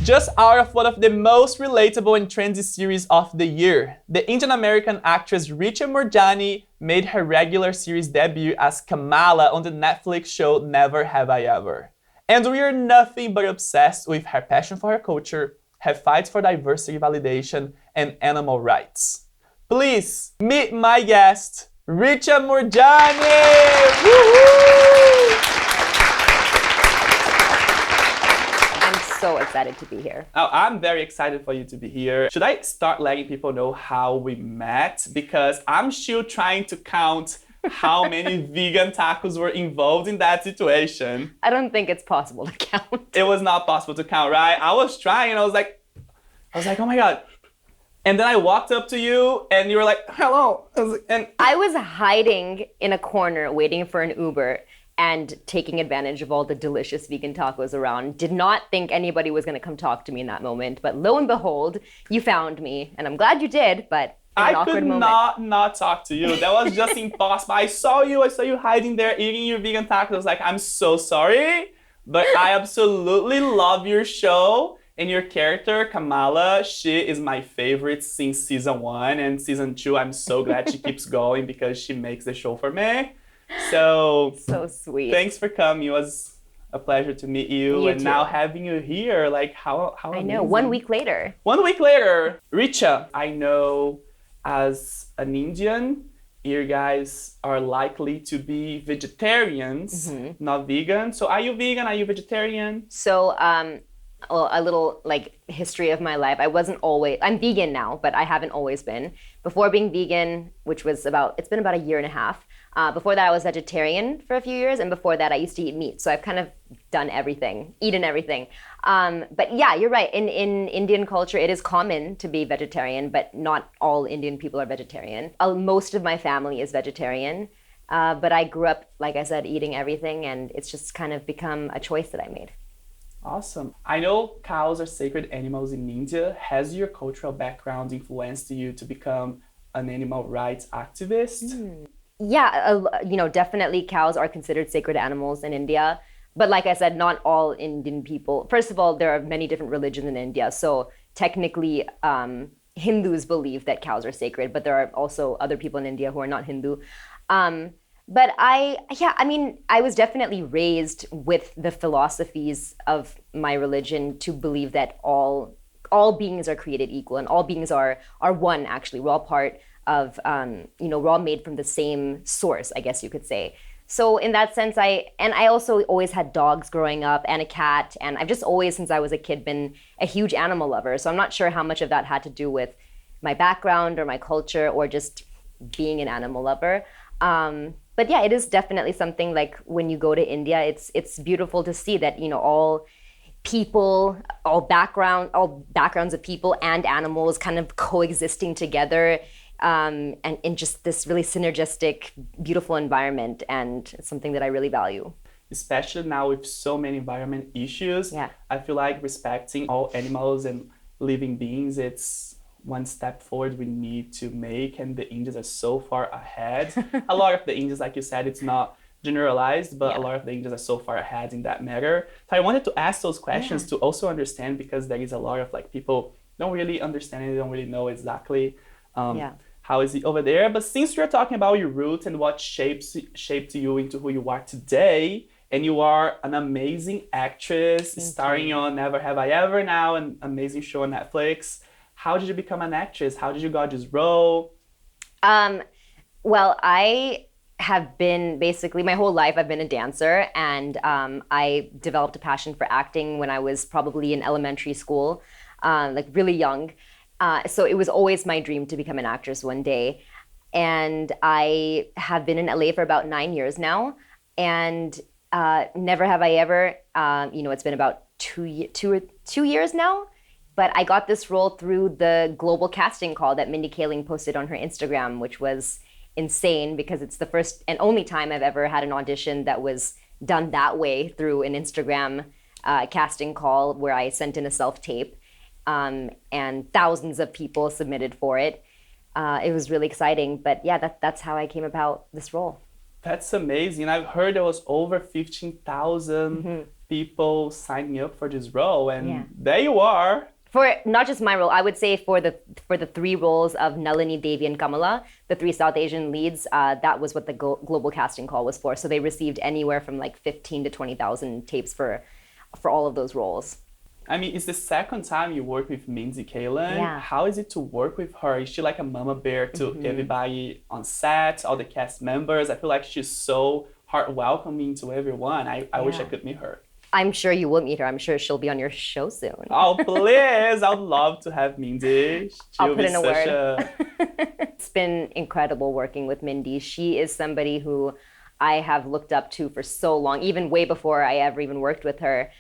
Just out of one of the most relatable and trendy series of the year, the Indian-American actress Richa Moorjani made her regular series debut as Kamala on the Netflix show Never Have I Ever. And we are nothing but obsessed with her passion for her culture, her fight for diversity validation, and animal rights. Please meet my guest, Richa Moorjani! Woo-hoo! So excited to be here. Oh, I'm very excited for you to be here. Should I start letting people know how we met? Because I'm still trying to count how many vegan tacos were involved in that situation. I don't think it's possible to count. It was not possible to count, right? I was trying and I was like, oh my God. And then I walked up to you and you were like, hello. I was hiding in a corner waiting for an Uber and taking advantage of all the delicious vegan tacos around. Did not think anybody was gonna come talk to me in that moment, but lo and behold, you found me, and I'm glad you did, but I could not talk to you. That was just impossible. I saw you hiding there eating your vegan tacos. I was like, I'm so sorry, but I absolutely love your show and your character, Kamala. She is my favorite since season 1 and season 2. I'm so glad she keeps going because she makes the show for me. So sweet. Thanks for coming. It was a pleasure to meet you. And too. Now having you here, like how I know, 1 week later. 1 week later. Richa, I know as an Indian, you guys are likely to be vegetarians, not vegan. So are you vegan? Are you vegetarian? So a little like history of my life. I'm vegan now, but I haven't always been. Before being vegan, which was it's been about a year and a half. Before that, I was vegetarian for a few years, and before that, I used to eat meat. So I've kind of eaten everything. But yeah, you're right. In Indian culture, it is common to be vegetarian, but not all Indian people are vegetarian. Most of my family is vegetarian, but I grew up, like I said, eating everything, and it's just kind of become a choice that I made. Awesome. I know cows are sacred animals in India. Has your cultural background influenced you to become an animal rights activist? Yeah, definitely cows are considered sacred animals in India. But like I said, not all Indian people. First of all, there are many different religions in India. So technically, Hindus believe that cows are sacred, but there are also other people in India who are not Hindu. But I was definitely raised with the philosophies of my religion to believe that all beings are created equal and all beings are one, actually. We're all part of, we're all made from the same source, I guess you could say. So in that sense, I also always had dogs growing up and a cat. And I've just always, since I was a kid, been a huge animal lover. So I'm not sure how much of that had to do with my background or my culture or just being an animal lover. But yeah, it is definitely something like when you go to India, it's beautiful to see that, all people, all backgrounds of people and animals kind of coexisting together. And in just this really synergistic, beautiful environment. And it's something that I really value. Especially now with so many environment issues, yeah. I feel like respecting all animals and living beings, it's one step forward we need to make. And the Indians are so far ahead. A lot of the Indians, like you said, it's not generalized, but a lot of the Indians are so far ahead in that matter. So I wanted to ask those questions to also understand, because there is a lot of people don't really understand it, they don't really know exactly how is it over there. But since you're talking about your roots and what shaped you into who you are today, and you are an amazing actress starring on Never Have I Ever now, an amazing show on Netflix. How did you become an actress? How did you got this role? Well, I have been basically my whole life I've been a dancer, and I developed a passion for acting when I was probably in elementary school, really young. So it was always my dream to become an actress one day. And I have been in LA for about 9 years now. And Never Have I Ever, it's been about 2 years now. But I got this role through the global casting call that Mindy Kaling posted on her Instagram, which was insane because it's the first and only time I've ever had an audition that was done that way through an Instagram casting call where I sent in a self-tape. And thousands of people submitted for it. It was really exciting, but yeah, that's how I came about this role. That's amazing. I've heard there was over 15,000 people signing up for this role, and Yeah. there you are. For not just my role, I would say for the three roles of Nalini, Devi, and Kamala, the three South Asian leads, that was what the global casting call was for. So they received anywhere from like 15 to 20,000 tapes for all of those roles. I mean, it's the second time you work with Mindy Kaling. Yeah. How is it to work with her? Is she like a mama bear to everybody on set, all the cast members? I feel like she's so heart welcoming to everyone. I wish I could meet her. I'm sure you will meet her. I'm sure she'll be on your show soon. Oh, please. I would love to have Mindy. I'll put in a word. It's been incredible working with Mindy. She is somebody who I have looked up to for so long, even way before I ever even worked with her.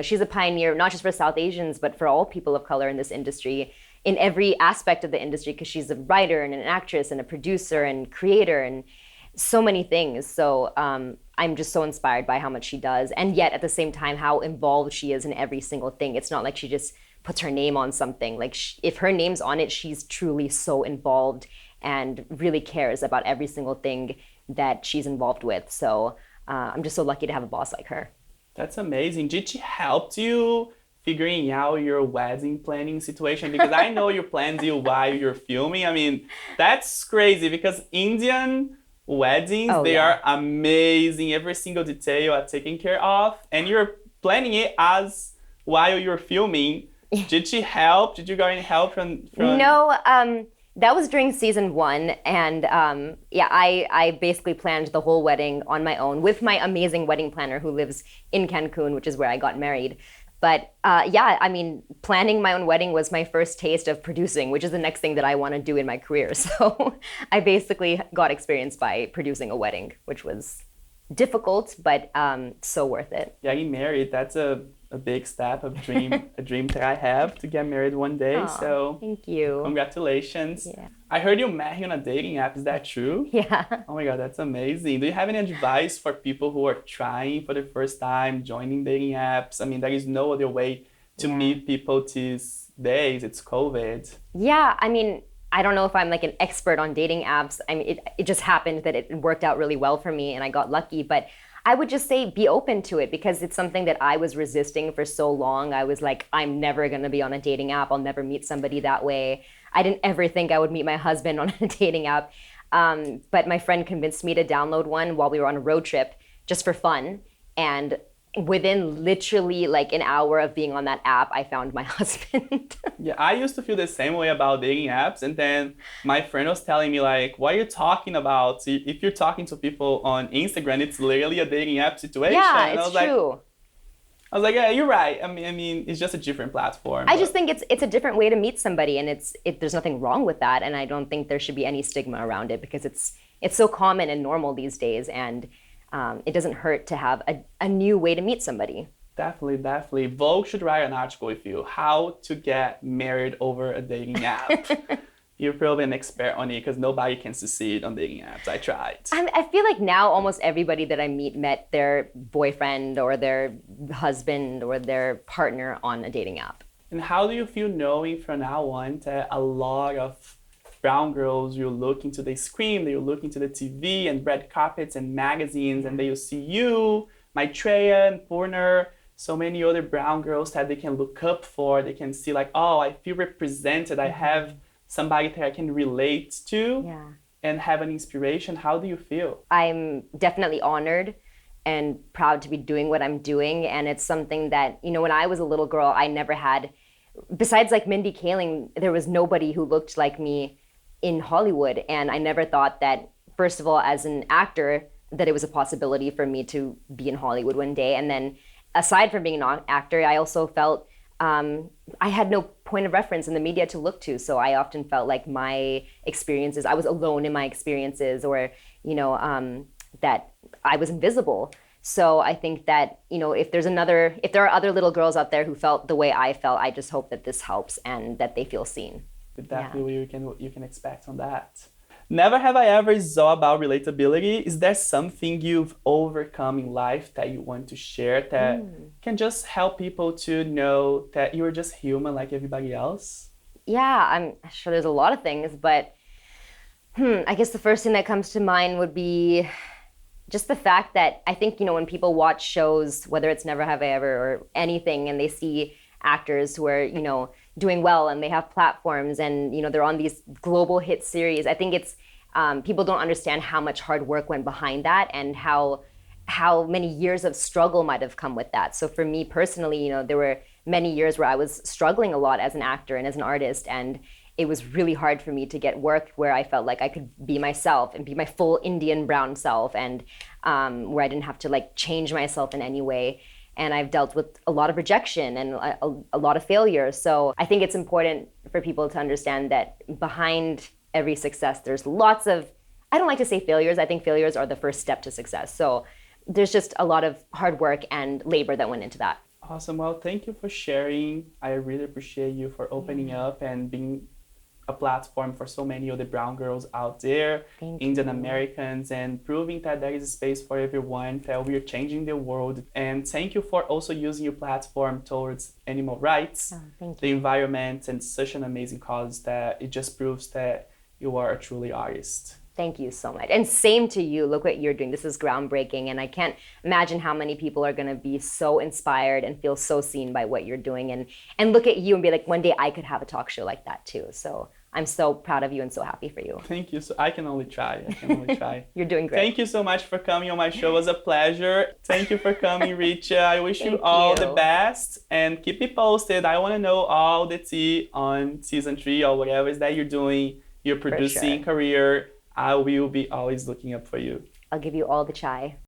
She's a pioneer, not just for South Asians, but for all people of color in this industry, in every aspect of the industry, because she's a writer and an actress and a producer and creator and so many things. So I'm just so inspired by how much she does. And yet at the same time, how involved she is in every single thing. It's not like she just puts her name on something. Like if her name's on it, she's truly so involved and really cares about every single thing that she's involved with. So I'm just so lucky to have a boss like her. That's amazing. Did she help you figuring out your wedding planning situation? Because I know you planned it while you're filming. I mean, that's crazy because Indian weddings, they are amazing. Every single detail are taken care of. And you're planning it as while you're filming. Did she help? Did you get any help from... No, that was during season 1. And I basically planned the whole wedding on my own with my amazing wedding planner who lives in Cancun, which is where I got married. But planning my own wedding was my first taste of producing, which is the next thing that I want to do in my career. So I basically got experience by producing a wedding, which was difficult, but so worth it. Yeah, getting married, that's a big step, a dream that I have to get married one day. Aww, so thank you. Congratulations. Yeah. I heard you met him on a dating app. Is that true? Yeah. Oh my God, that's amazing. Do you have any advice for people who are trying for the first time, joining dating apps? I mean, there is no other way to meet people these days. It's COVID. Yeah, I mean, I don't know if I'm like an expert on dating apps. I mean, it just happened that it worked out really well for me and I got lucky. But I would just say be open to it because it's something that I was resisting for so long. I was like, I'm never going to be on a dating app. I'll never meet somebody that way. I didn't ever think I would meet my husband on a dating app. But my friend convinced me to download one while we were on a road trip just for fun. And within literally like an hour of being on that app, I found my husband. Yeah, I used to feel the same way about dating apps. And then my friend was telling me like, what are you talking about? If you're talking to people on Instagram, it's literally a dating app situation. Yeah, and it's true. I was like, yeah, you're right. I mean, it's just a different platform. I just think it's a different way to meet somebody, and there's nothing wrong with that, and I don't think there should be any stigma around it because it's so common and normal these days, and it doesn't hurt to have a new way to meet somebody. Definitely. Vogue should write an article with you, how to get married over a dating app. You're probably an expert on it because nobody can succeed on dating apps. I tried. I feel like now almost everybody that I meet met their boyfriend or their husband or their partner on a dating app. And how do you feel knowing from now on that a lot of brown girls, you look into the screen, they look into the TV and red carpets and magazines, and they will see you, Maitreya and Purner, so many other brown girls that they can look up for. They can see like, oh, I feel represented. I have somebody that I can relate to and have an inspiration. How do you feel? I'm definitely honored and proud to be doing what I'm doing. And it's something that, when I was a little girl, I never had, besides like Mindy Kaling, there was nobody who looked like me in Hollywood. And I never thought that, first of all, as an actor, that it was a possibility for me to be in Hollywood one day. And then aside from being an actor, I also felt I had no point of reference in the media to look to. So I often felt like my experiences, I was alone in my experiences, or, that I was invisible. So I think that, if there are other little girls out there who felt the way I felt, I just hope that this helps and that they feel seen. Definitely what you can expect on that. Never have I ever is all about relatability. Is there something you've overcome in life that you want to share that can just help people to know that you're just human like everybody else? Yeah, I'm sure there's a lot of things, but I guess the first thing that comes to mind would be just the fact that I think, when people watch shows, whether it's Never Have I Ever or anything, and they see actors who are, doing well and they have platforms and, they're on these global hit series, I think it's, people don't understand how much hard work went behind that and how many years of struggle might have come with that. So for me personally, there were many years where I was struggling a lot as an actor and as an artist, and it was really hard for me to get work where I felt like I could be myself and be my full Indian brown self, and where I didn't have to like change myself in any way. And I've dealt with a lot of rejection and a lot of failure. So I think it's important for people to understand that behind every success, there's lots of, I don't like to say failures. I think failures are the first step to success. So there's just a lot of hard work and labor that went into that. Awesome. Well, thank you for sharing. I really appreciate you for opening up and being a platform for so many of the brown girls out there, Indian Americans, and proving that there is a space for everyone, that we are changing the world. And thank you for also using your platform towards animal rights, the environment, and such an amazing cause that it just proves that you are a truly artist. Thank you so much. And same to you. Look what you're doing. This is groundbreaking. And I can't imagine how many people are going to be so inspired and feel so seen by what you're doing. And look at you and be like, one day I could have a talk show like that too. So I'm so proud of you and so happy for you. Thank you. So I can only try. You're doing great. Thank you so much for coming on my show. It was a pleasure. Thank you for coming, Richa. I wish you all the best and keep me posted. I want to know all the tea on season 3 or whatever it is that you're doing, your producing career. I will be always looking up for you. I'll give you all the chai.